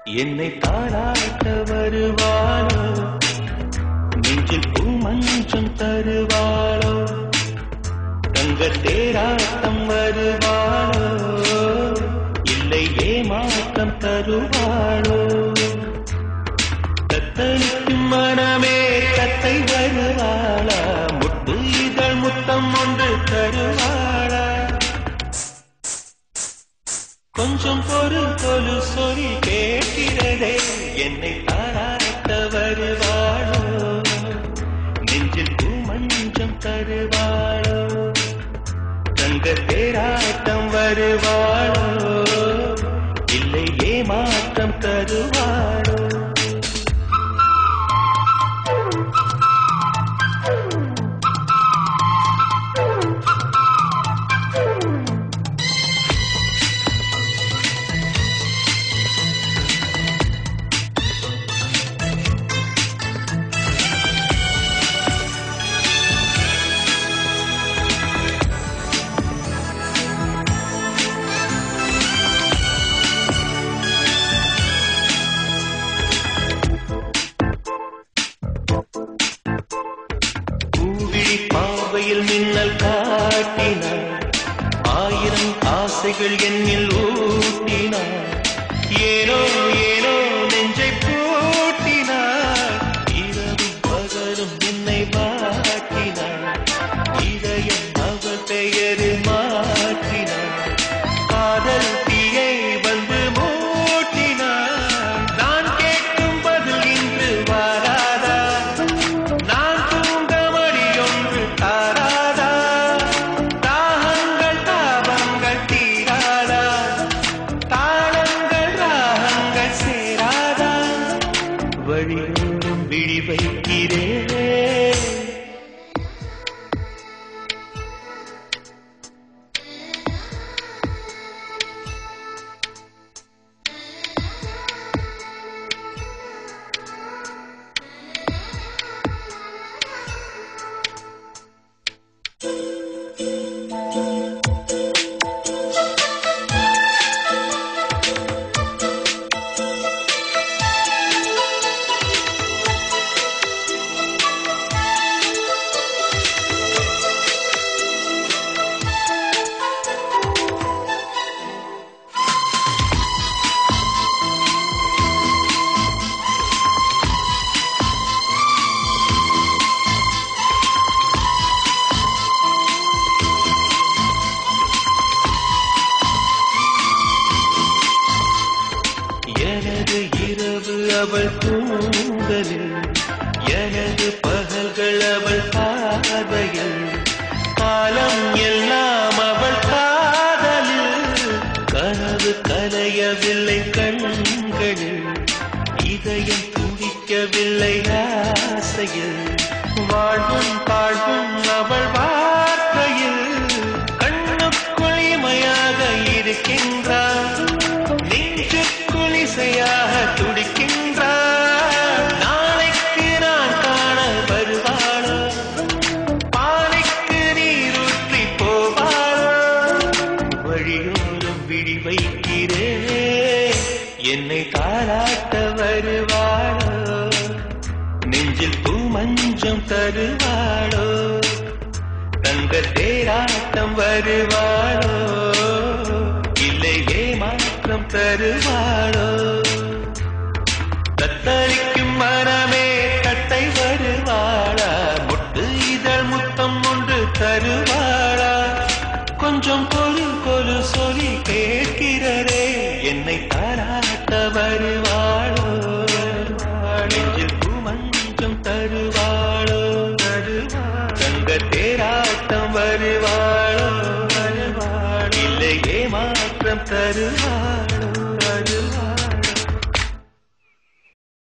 என்னை தாராட்ட வருவாளோ, நெஞ்சில் பூமஞ்சம் தருவாளோ, தங்க தேராட்டம் வருவாளோ, இல்லை ஏமாற்றம் தருவாளோ, தத்தளிக்கும் மனமே கத்தை வருவாளா, முட்டு இதழ் முத்தம் ஒன்று தருவாளா, கொஞ்சம் பொறு சொல்லி கேட்கிறதே, என்னை தாராட்ட வருவாளோ, நெஞ்சில் பூமஞ்சம் தருவாளோ, தங்க தேராட்டம் வருவாளோ, இல்லை ஏமாற்றம் தருவாளோ. பாவையில் மின்னல் காட்டினார், ஆயிரம் ஆசைகள் என்னில் ஊட்டினார், ஏனோ ஏனோ நெஞ்சை பூட்டினார், இரவும் பகலும் என்னை மாட்டினார், இதயம் அவள் பெயரில் மாற்றினார், காதல் தீயை வந்து மூட்டினார், நான் கேட்கும் பதில் இன்று வாராதா, நான் தூங்க மடியொன்று தாராதா, தாகங்கள் தாபங்கள் தீராதா, தாளங்கள் ராகங்கள் சேராதா, வழியோடும் விழி வைக்கிறேன். எனது இரவு அவள் தூங்கலில், எனது பகல்கள் அவள் பார்வையில், காலம் எல்லாம் அவள் காதலில், கனவு கலையவில்லை கண்களில், இதயம் துடிக்கவில்லை ஆசையில், வாழ்வும் தாழ்வும் அவள் வார்த்தையில், கண்ணுக்குள் இமையாக இருக்கின்றார், நெஞ்சுக்குள் இசையாக துடிக்கின்றார், நாளைக்கு நான் காண வருவாளோ, பாலைக்கு நீரூற்றி போவாளோ, வழியோரம் விழி வைக்கிறேன், என்னை தாராட்ட வருவாளோ, நெஞ்சில் பூமஞ்சம் தருவாளோ, தங்க தேராட்டம் வருவாளோ, இல்லை ஏமாற்றம் தருவாளோ, தத்தளிக்கும் மனமே கட்டை வருவாளா, முட்டு இதழ் முத்தம் ஒன்று தருவாளா, கொஞ்சம் பொறு சொல்லி கேட்கிறதே, என்னை தாராட்ட வருவாளா.